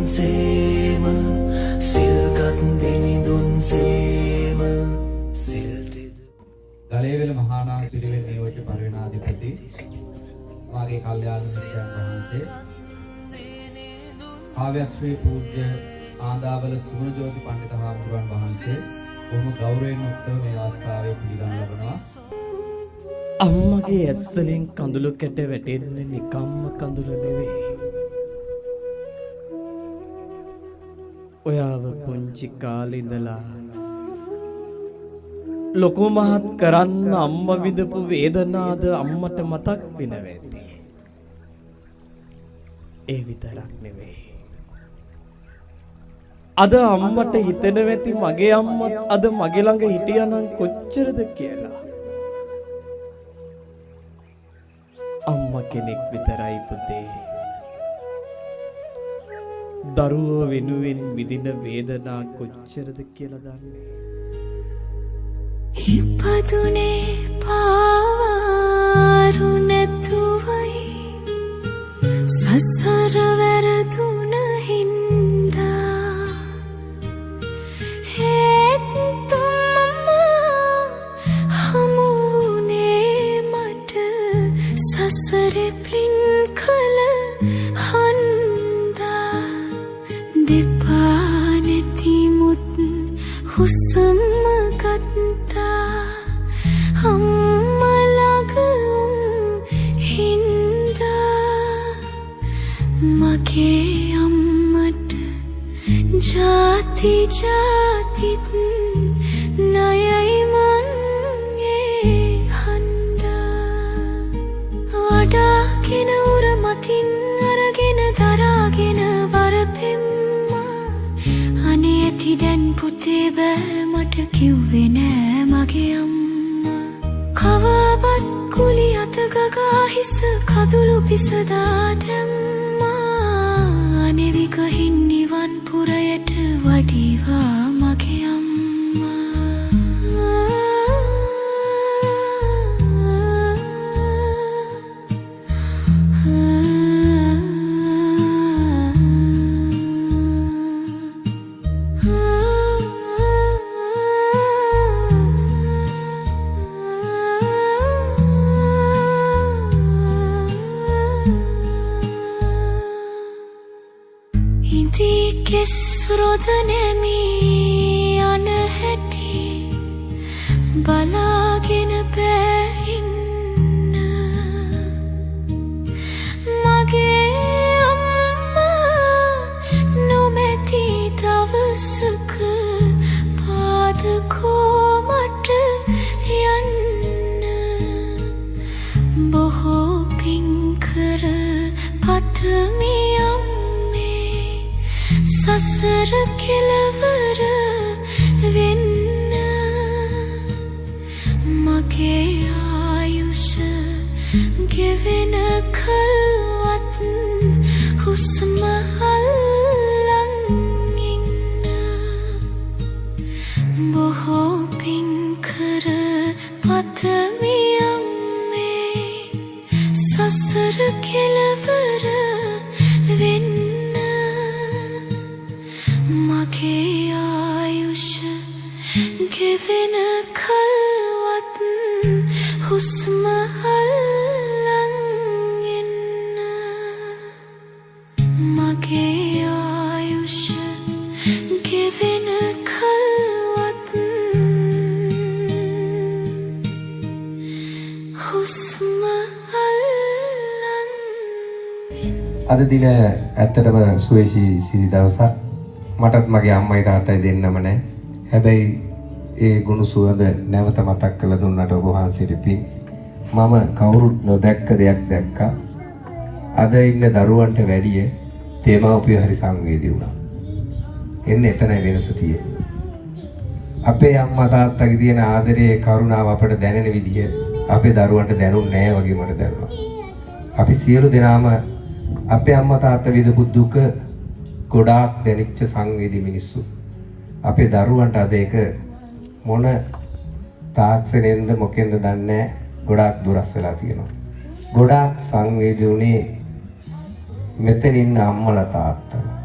සේම සිල්ගත් දිනිදුන් සේම සිල්තිද ගලේවල මහානාම පිරිවෙන් නියෝජ්‍ය පරිවේනාධිපති මාගේ කල්යාණ මිත්‍රයන් වහන්සේ ආව්‍යශ්‍රී පූජ්‍ය ආදාවල සුමනජෝති පඬිත හාමුදුරන් වහන්සේ බොහොම ගෞරවයෙන් යුක්තව මේ අවස්ථාවේ පිළිගන්න ලබනවා. අම්මගේ ඇස්සලින් කඳුළු කැට වැටෙන්නේ නිකම්ම කඳුළු නෙවෙයි. ඔයාව පුංචි කාලේ ඉඳලා ලොකු මහත් කරන්න අම්මා විඳපු වේදනාද අම්මට මතක් වෙනවැති. ඒ විතරක් නෙවෙයි. අද අම්මට හිතෙනවැති මගේ අම්මත් අද මගේ ළඟ හිටියානම් කොච්චරද කියලා. අම්මා කෙනෙක් විතරයි පුතේ. දරුවෝ වෙනුවෙන් විඳින වේදනා කොච්චරද කියලා දන්නේ. ඉපදුනේ පාවාරු නැතුවයි සසර වැරදුන හින්දා හේත් තුම්මා හමුනේ මට සසරේ ප්ලින් කල හන්දා දෙපා නැති මුත් හුස්ම ගත්තා අම්මලගුම් හින්දා මගේ අම්මට ජාති ජාතිත් නයයි මංගේ හන්දා වඩාගෙන උර මතින් අරගෙන දරාගෙන වරපෙම්මා අනේ ඇති දැන් පුතේ බෑ මට කිව්වේ නෑ මගේ අම්මා කවවත් කුලි අත ගගා හිස කඳුළු පිසදා දැම්මා අනේ විකහින් නිවන් පුරයට වඩිවා මගේ රොදනෙමි යන හැටි බලාගෙන බෑඉන්න මගේ අම්මා නොමැති දවසක පාදකෝමට යන්න බොහෝ පින්කර පතමි සසර කෙලවර වෙන්න මගේ ආයුෂ ගෙවෙන කල්වත් හුස්ම අල්ලන් ඉන්න බොහෝ පින්කර පතමි අම්මේ සසර කෙලවර වෙන්න මගේ ආයුෂ ගෙවෙන කල්වත් හුස්ම අල්ලන් එන්න මගේ ආයුෂ ගෙවෙන කල්වත් හුස්ම අල්ලන් අද දින ඇත්තටම සුවේශී දවසක්. මටත් මගේ අම්මයි තාත්තයි දෙන්නම නැහැ. හැබැයි ඒ ගුණ සුවඳ නැවත මතක් කරලා දුන්නට ඔබ වහන්සේට පිං. මම කවුරුත් නොදැක්ක දෙයක් දැක්කා. අද ඉන්න දරුවන්ට වැඩිය තේමාවපිය හරි සංවේදී වුණා. එන්නේ එතනයි වෙනස තියෙන්නේ. අපේ අම්මා තාත්තගේ තියෙන ආදරයේ කරුණාව අපට දැනෙන විදිය අපේ දරුවන්ට දැනුන්නේ නැහැ වගේ මට දැනුණා. අපි සියලු දෙනාම අපේ අම්මා තාත්තා විඳපු දුක ගොඩාක් දැනෙච්ච සංවේදී මිනිස්සු. අපේ දරුවන්ට අද ඒක මොන තාක්ෂණයෙන්ද මොකෙන්ද දන්නේ ගොඩාක් දුරස් වෙලා තියෙනවා. ගොඩාක් සංවේදී උනේ මෙතන ඉන්න අම්මලා තාත්තලා.